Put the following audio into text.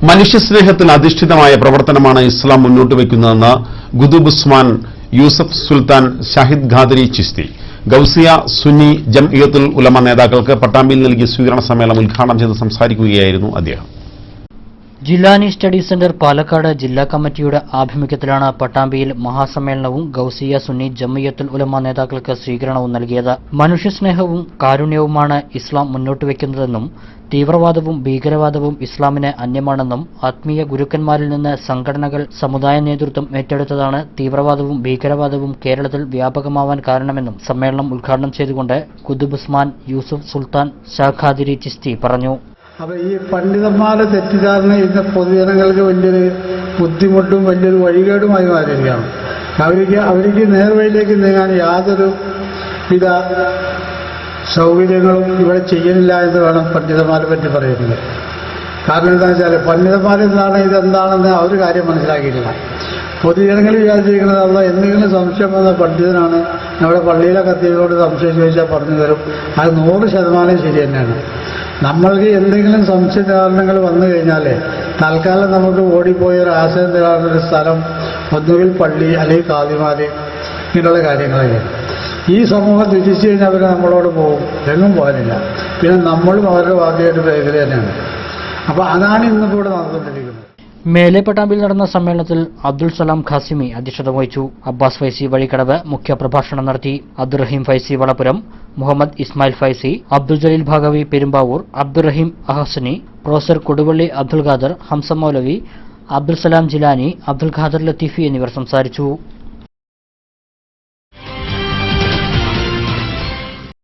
മനുഷ്യസ്നേഹത്തിൽ അധിഷ്ഠിതമായ പ്രവർത്തനമാണ് ഇസ്ലാം മുന്നോട്ട് വയ്ക്കുന്നതെന്ന് ഖുതുബ് ഉസ്മാൻ യൂസഫ് സുൽത്താൻ ഷാഹിദ് ഖാദരി ചിസ്തി ഗൗസിയ സുന്നി ജംഇയ്യത്തുൽ ഉലമ നേതാക്കൾക്ക് പട്ടാമ്പിയിൽ നൽകിയ സ്വീകരണ സമ്മേളനം ഉദ്ഘാടനം ചെയ്ത് സംസാരിക്കുകയായിരുന്നു അദ്ദേഹം. ജില്ലാനി സ്റ്റഡി സെന്റർ പാലക്കാട് ജില്ലാ കമ്മിറ്റിയുടെ ആഭിമുഖ്യത്തിലാണ് പട്ടാമ്പിയിൽ മഹാസമ്മേളനവും ഗൗസിയ സുന്നി ജംഇയ്യത്തുൽ ഉലമ നേതാക്കൾക്ക് സ്വീകരണവും നൽകിയത്. മനുഷ്യസ്നേഹവും കാരുണ്യവുമാണ് ഇസ്ലാം മുന്നോട്ട് വയ്ക്കുന്നതെന്നും തീവ്രവാദവും ഭീകരവാദവും ഇസ്ലാമിന് അന്യമാണെന്നും ആത്മീയ ഗുരുക്കന്മാരിൽ നിന്ന് സംഘടനകൾ സമുദായ നേതൃത്വം ഏറ്റെടുത്തതാണ് തീവ്രവാദവും ഭീകരവാദവും കേരളത്തിൽ വ്യാപകമാവാൻ കാരണമെന്നും സമ്മേളനം ഉദ്ഘാടനം ചെയ്തുകൊണ്ട് ഖുതുബ് ഉസ്മാൻ യൂസഫ് സുൽത്താൻ ഷാഹിദ് ഖാദരി ചിസ്തി പറഞ്ഞു. അപ്പോൾ ഈ പണ്ഡിതന്മാരുടെ തെറ്റിദ്ധാരണ ഇന്ന് പൊതുജനങ്ങൾക്ക് വലിയൊരു ബുദ്ധിമുട്ടും വലിയൊരു വഴികേടുമായി മാറിയിരിക്കുകയാണ്. അവർക്ക് നേർവഴിയിലേക്ക് നീങ്ങാൻ യാതൊരു വിധ സൗകര്യങ്ങളും ഇവിടെ ചെയ്യുന്നില്ല എന്ന് വേണം പണ്ഡിതന്മാരെ പറ്റി പറയുന്നത്. കാരണം എന്താണെന്ന് വെച്ചാൽ പണ്ഡിതന്മാരെന്താണ് ഇതെന്താണെന്ന് അവർ കാര്യം മനസ്സിലാക്കിയിട്ടില്ല. പൊതുജനങ്ങൾ വിചാരിച്ചിരിക്കുന്നത് അല്ല എന്തെങ്കിലും സംശയം വന്ന പണ്ഡിതനാണ് നമ്മുടെ പള്ളിയിലെ കത്തികളോട് സംശയം ചോദിച്ചാൽ പറഞ്ഞു തരും. അത് 100% ശരി തന്നെയാണ്. നമ്മൾക്ക് എന്തെങ്കിലും സംശയ നിവാരണങ്ങൾ വന്നു കഴിഞ്ഞാൽ തൽക്കാലം നമുക്ക് ഓടിപ്പോയ ഒരു ആശയം തരാനൊരു സ്ഥലം ഒന്നുകിൽ പള്ളി അല്ലെങ്കിൽ കാദിമാർ ഇങ്ങനെയുള്ള കാര്യങ്ങളൊക്കെ. ഈ സമൂഹം തിരിച്ചു കഴിഞ്ഞാൽ അവർ നമ്മളോട് പോകും, എങ്ങും പോകാനില്ല. പിന്നെ നമ്മളും അവരുടെ ബാധ്യമായിട്ട് മേഖല തന്നെയാണ്. അപ്പോൾ അതാണ് ഇന്നിപ്പോൾ ഇവിടെ നടന്നുകൊണ്ടിരിക്കുന്നത്. മേലെ പട്ടാമ്പിൽ നടന്ന സമ്മേളനത്തിൽ അബ്ദുൾ സലാം ഖാസിമി അധ്യക്ഷത വഹിച്ചു. അബ്ബാസ് ഫൈസി വഴിക്കടവ് മുഖ്യപ്രഭാഷണം നടത്തി. അബ്ദുറഹീം ഫൈസി വളപുരം, മുഹമ്മദ് ഇസ്മായിൽ ഫൈസി, അബ്ദുൽ ജലീൽ ഭാഗവി പെരുമ്പാവൂർ, അബ്ദുറഹീം അഹസനി, പ്രൊഫസർ കൊടുവള്ളി അബ്ദുൽ ഖാദർ, ഹംസ മൗലവി, അബ്ദുൽ സലാം ജിലാനി, അബ്ദുൽ ഖാദർ ലത്തീഫി എന്നിവർ സംസാരിച്ചു.